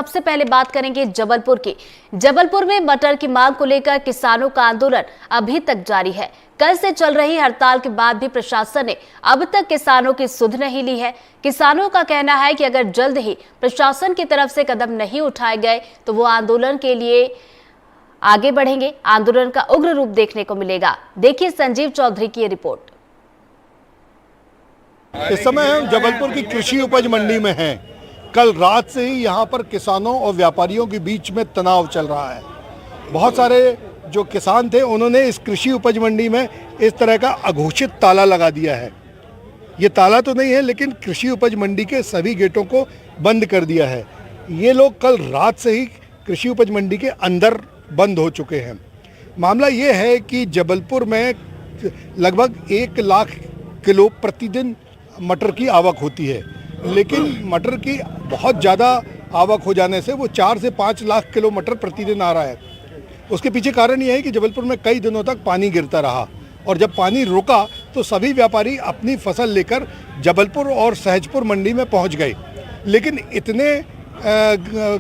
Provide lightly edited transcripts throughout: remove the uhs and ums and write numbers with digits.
सबसे पहले बात करेंगे जबलपुर की। जबलपुर में मटर की मांग को लेकर किसानों का आंदोलन अभी तक जारी है। कल से चल रही हड़ताल के बाद भी प्रशासन ने अब तक किसानों की सुध नहीं ली है। किसानों का कहना है कि अगर जल्द ही प्रशासन की तरफ से कदम नहीं उठाए गए तो वो आंदोलन के लिए आगे बढ़ेंगे। आंदोलन का उग्र रूप देखने को मिलेगा। देखिए संजीव चौधरी की रिपोर्ट। इस समय हम जबलपुर की कृषि उपज मंडी में हैं। कल रात से ही यहाँ पर किसानों और व्यापारियों के बीच में तनाव चल रहा है। बहुत सारे जो किसान थे उन्होंने इस कृषि उपज मंडी में इस तरह का अघोषित ताला लगा दिया है। ये ताला तो नहीं है, लेकिन कृषि उपज मंडी के सभी गेटों को बंद कर दिया है। ये लोग कल रात से ही कृषि उपज मंडी के अंदर बंद हो चुके हैं। मामला ये है कि जबलपुर में लगभग 1 लाख किलो प्रतिदिन मटर की आवक होती है, लेकिन मटर की बहुत ज़्यादा आवक हो जाने से वो 4 से 5 लाख किलो मटर प्रतिदिन आ रहा है। उसके पीछे कारण ये है कि जबलपुर में कई दिनों तक पानी गिरता रहा और जब पानी रुका तो सभी व्यापारी अपनी फसल लेकर जबलपुर और सहजपुर मंडी में पहुंच गए, लेकिन इतने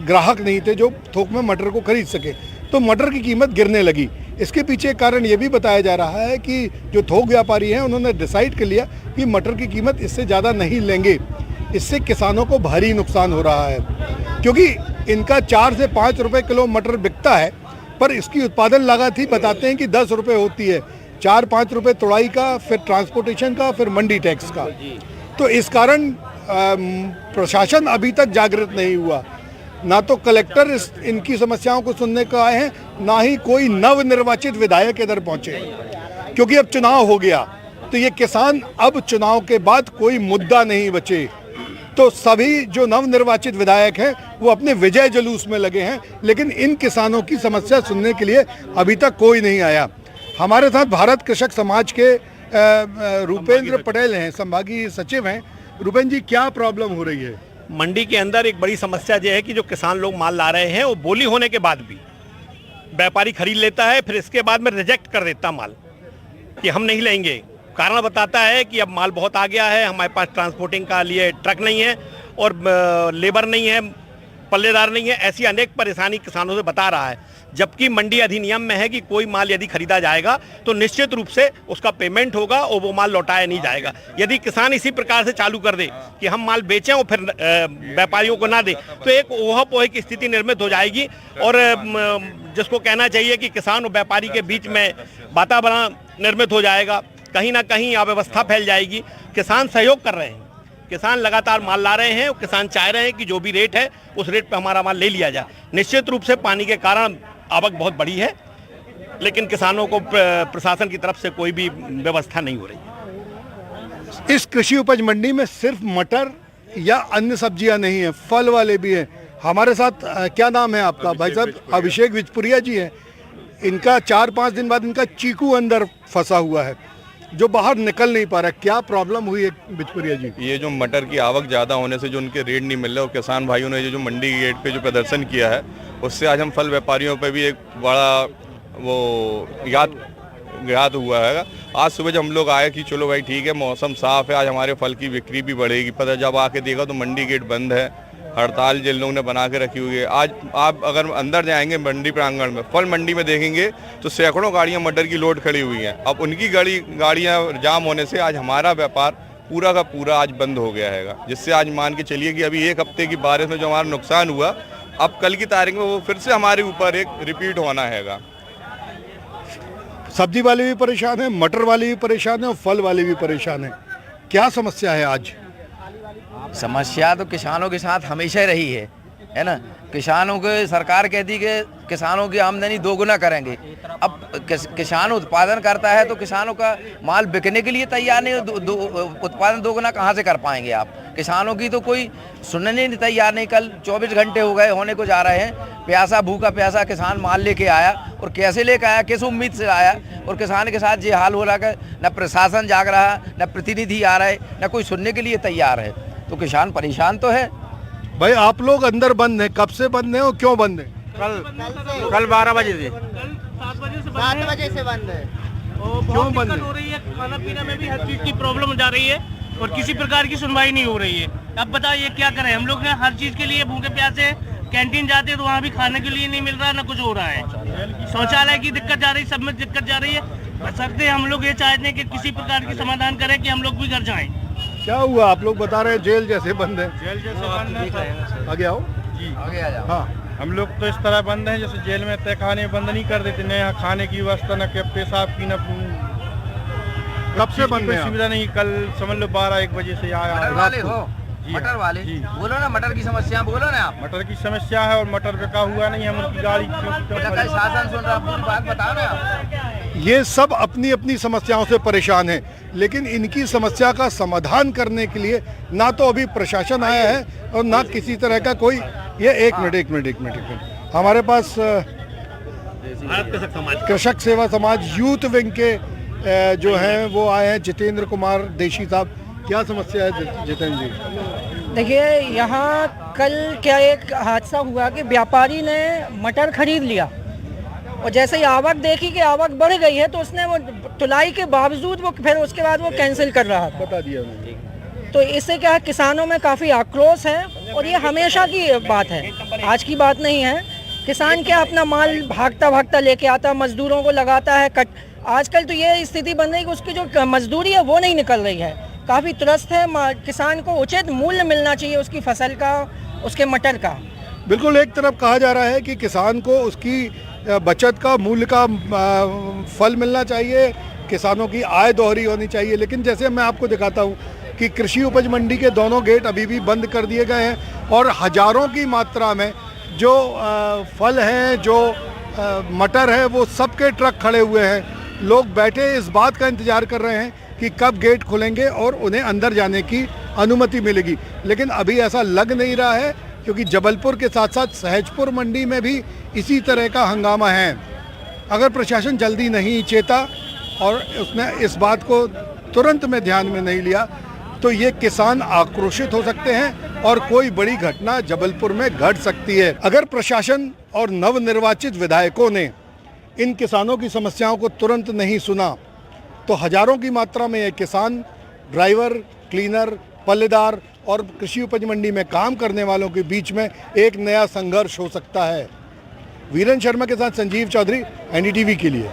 ग्राहक नहीं थे जो थोक में मटर को खरीद सके, तो मटर की कीमत गिरने लगी। इसके पीछे कारण ये भी बताया जा रहा है कि जो थोक व्यापारी हैं उन्होंने डिसाइड कर लिया कि मटर की कीमत इससे ज़्यादा नहीं लेंगे। इससे किसानों को भारी नुकसान हो रहा है, क्योंकि इनका 4 से 5 रुपए किलो मटर बिकता है, पर इसकी उत्पादन लागत ही बताते हैं कि 10 रुपये होती है। 4-5 रुपये तुड़ाई का, फिर ट्रांसपोर्टेशन का, फिर मंडी टैक्स का। तो इस कारण प्रशासन अभी तक जागृत नहीं हुआ। ना तो कलेक्टर इनकी समस्याओं को सुनने को आए हैं, ना ही कोई नवनिर्वाचित विधायक इधर पहुंचे, क्योंकि अब चुनाव हो गया तो ये किसान अब चुनाव के बाद कोई मुद्दा नहीं बचे। तो सभी जो नवनिर्वाचित विधायक हैं वो अपने विजय जुलूस में लगे हैं, लेकिन इन किसानों की समस्या सुनने के लिए अभी तक कोई नहीं आया। हमारे साथ भारत कृषक समाज के रूपेंद्र पटेल हैं, संभागीय सचिव हैं। रूपेंद्र जी, क्या प्रॉब्लम हो रही है? मंडी के अंदर एक बड़ी समस्या यह है कि जो किसान लोग माल ला रहे हैं वो बोली होने के बाद भी व्यापारी खरीद लेता है, फिर इसके बाद में रिजेक्ट कर देता माल कि हम नहीं लेंगे। कारण बताता है कि अब माल बहुत आ गया है, हमारे पास ट्रांसपोर्टिंग का लिए ट्रक नहीं है और लेबर नहीं है, पल्लेदार नहीं है। ऐसी अनेक परेशानी किसानों से बता रहा है, जबकि मंडी अधिनियम में है कि कोई माल यदि खरीदा जाएगा तो निश्चित रूप से उसका पेमेंट होगा और वो माल लौटाया नहीं जाएगा। यदि किसान इसी प्रकार से चालू कर दे कि हम माल बेचें और फिर व्यापारियों को ना दें, तो एक ओहा-पोहे की स्थिति निर्मित हो जाएगी और जिसको कहना चाहिए कि किसान और व्यापारी के बीच में वातावरण निर्मित हो जाएगा। कहीं ना कहीं अव्यवस्था फैल जाएगी। किसान सहयोग कर रहे हैं, किसान लगातार माल ला रहे हैं, किसान चाह रहे हैं कि जो भी रेट है उस रेट पे हमारा माल ले लिया जाए। निश्चित रूप से पानी के कारण आवक बहुत बड़ी है, लेकिन किसानों को प्रशासन की तरफ से कोई भी व्यवस्था नहीं हो रही है। इस कृषि उपज मंडी में सिर्फ मटर या अन्य सब्जियां नहीं है, फल वाले भी हैं। हमारे साथ क्या नाम है आपका? भाई साहब, अभिषेक विजपुरिया जी हैं। इनका 4-5 दिन बाद इनका चीकू अंदर फंसा हुआ है जो बाहर निकल नहीं पा रहा। क्या प्रॉब्लम हुई है विजपुरिया जी? ये जो मटर की आवक ज़्यादा होने से जो उनके रेट नहीं मिल रहे और किसान भाइयों ने जो मंडी गेट पे जो प्रदर्शन किया है, उससे आज हम फल व्यापारियों पे भी एक बड़ा वो याद हुआ है। आज सुबह जब हम लोग आए कि चलो भाई ठीक है, मौसम साफ़ है, आज हमारे फल की बिक्री भी बढ़ेगी, पता जब आके देखा तो मंडी गेट बंद है, हड़ताल जिन लोगों ने बना के रखी हुई है। आज आप अगर अंदर जाएंगे मंडी प्रांगण में, फल मंडी में देखेंगे तो सैकड़ों गाड़ियां मटर की लोड खड़ी हुई हैं। अब उनकी गाड़ियां जाम होने से आज हमारा व्यापार पूरा का पूरा आज बंद हो गया है, जिससे आज मान के चलिए कि अभी 1 हफ्ते की बारिश में जो हमारा नुकसान हुआ, अब कल की तारीख में वो फिर से हमारे ऊपर एक रिपीट होना है। सब्जी वाले भी परेशान हैं, मटर वाले भी परेशान हैं और फल वाले भी परेशान हैं। क्या समस्या है आज? समस्या तो किसानों के साथ हमेशा रही है ना। किसानों को सरकार कहती कि किसानों की आमदनी दोगुना करेंगे। अब किसान उत्पादन करता है तो किसानों का माल बिकने के लिए तैयार नहीं, उत्पादन दोगुना कहाँ से कर पाएंगे आप? किसानों की तो कोई सुनने नहीं तैयार नहीं। कल 24 घंटे हो गए होने को जा रहे हैं, प्यासा भूखा प्यासा किसान माल लेके आया, और कैसे लेके आया, किस उम्मीद से आया, और किसान के साथ ये हाल हो रहा है। न प्रशासन जाग रहा, न प्रतिनिधि आ रहे, न कोई सुनने के लिए तैयार है, तो किसान परेशान तो है। भाई आप लोग अंदर बंद हैं, कब से बंद हैं और क्यों बंद हैं? कल 12 बजे से, 7 बजे से बंद है। क्यों बंद हो रही है? खाना पीना में भी हर चीज की प्रॉब्लम जा रही है और किसी प्रकार की सुनवाई नहीं हो रही है। अब बताइए क्या करें हम लोग? हर चीज के लिए भूखे प्यासे कैंटीन जाते हैं तो वहाँ भी खाने के लिए नहीं मिल रहा, ना कुछ हो रहा है। शौचालय की दिक्कत जा रही है, सब में दिक्कत जा रही है। बशर्ते हम लोग ये चाहते हैं कि किसी प्रकार की समाधान करें कि हम लोग भी घर जाएं। क्या हुआ? आप लोग बता रहे हैं जेल जैसे बंद है। जेल जैसे बंद है। आगे आओ जी आगे आ जाओ। हाँ, हम लोग तो इस तरह बंद हैं जैसे जेल में तय खाने बंद नहीं कर देते, न यहाँ खाने की व्यवस्था, न के पेशाब की, न कब से बंद कोई है? सुविधा नहीं। कल समझ लो 12-1 बजे से मटर आया। वाले हो? जी मटर हाँ, वाले जी। बोलो ना, मटर की समस्या बोलो ना आप। मटर की समस्या है और मटर बिका हुआ नहीं है, उनकी गाड़ी कल शासन सुन रहा, पूरी बात बताओ ना आप। ये सब अपनी अपनी समस्याओं से परेशान हैं, लेकिन इनकी समस्या का समाधान करने के लिए ना तो अभी प्रशासन आया है और ना किसी तरह का कोई ये एक मिनट हमारे पास कृषक सेवा समाज यूथ विंग के जो हैं वो आए हैं, जितेंद्र कुमार देशी साहब। क्या समस्या है जितेंद्र जी? देखिए, यहाँ कल क्या एक हादसा हुआ कि व्यापारी ने मटर खरीद लिया और जैसे ही आवक देखी कि आवक बढ़ गई है तो उसने वो तुलाई के बावजूद वो फिर उसके बाद वो कैंसिल कर रहा था। बता दिया उन्होंने। तो इससे क्या है, किसानों में काफ़ी आक्रोश है और ये हमेशा की बात है, आज की बात नहीं है। किसान क्या अपना माल भागता भागता लेके आता, मजदूरों को लगाता है कट। आजकल तो ये स्थिति बन रही है कि उसकी जो मजदूरी है वो नहीं निकल रही है, काफ़ी त्रस्त है। किसान को उचित मूल्य मिलना चाहिए उसकी फसल का, उसके मटर का। बिल्कुल, एक तरफ कहा जा रहा है कि किसान को उसकी बचत का मूल्य का फल मिलना चाहिए, किसानों की आय दोहरी होनी चाहिए, लेकिन जैसे मैं आपको दिखाता हूँ कि कृषि उपज मंडी के दोनों गेट अभी भी बंद कर दिए गए हैं और हजारों की मात्रा में जो फल हैं, जो मटर है, वो सबके ट्रक खड़े हुए हैं। लोग बैठे इस बात का इंतजार कर रहे हैं कि कब गेट खुलेंगे और उन्हें अंदर जाने की अनुमति मिलेगी, लेकिन अभी ऐसा लग नहीं रहा है, क्योंकि जबलपुर के साथ साथ सहजपुर मंडी में भी इसी तरह का हंगामा है। अगर प्रशासन जल्दी नहीं चेता और उसने इस बात को तुरंत में ध्यान में नहीं लिया तो ये किसान आक्रोशित हो सकते हैं और कोई बड़ी घटना जबलपुर में घट सकती है। अगर प्रशासन और नवनिर्वाचित विधायकों ने इन किसानों की समस्याओं को तुरंत नहीं सुना तो हजारों की मात्रा में ये किसान, ड्राइवर, क्लीनर, पल्लेदार और कृषि उपज मंडी में काम करने वालों के बीच में एक नया संघर्ष हो सकता है। वीरेंद्र शर्मा के साथ संजीव चौधरी, एनडीटीवी के लिए।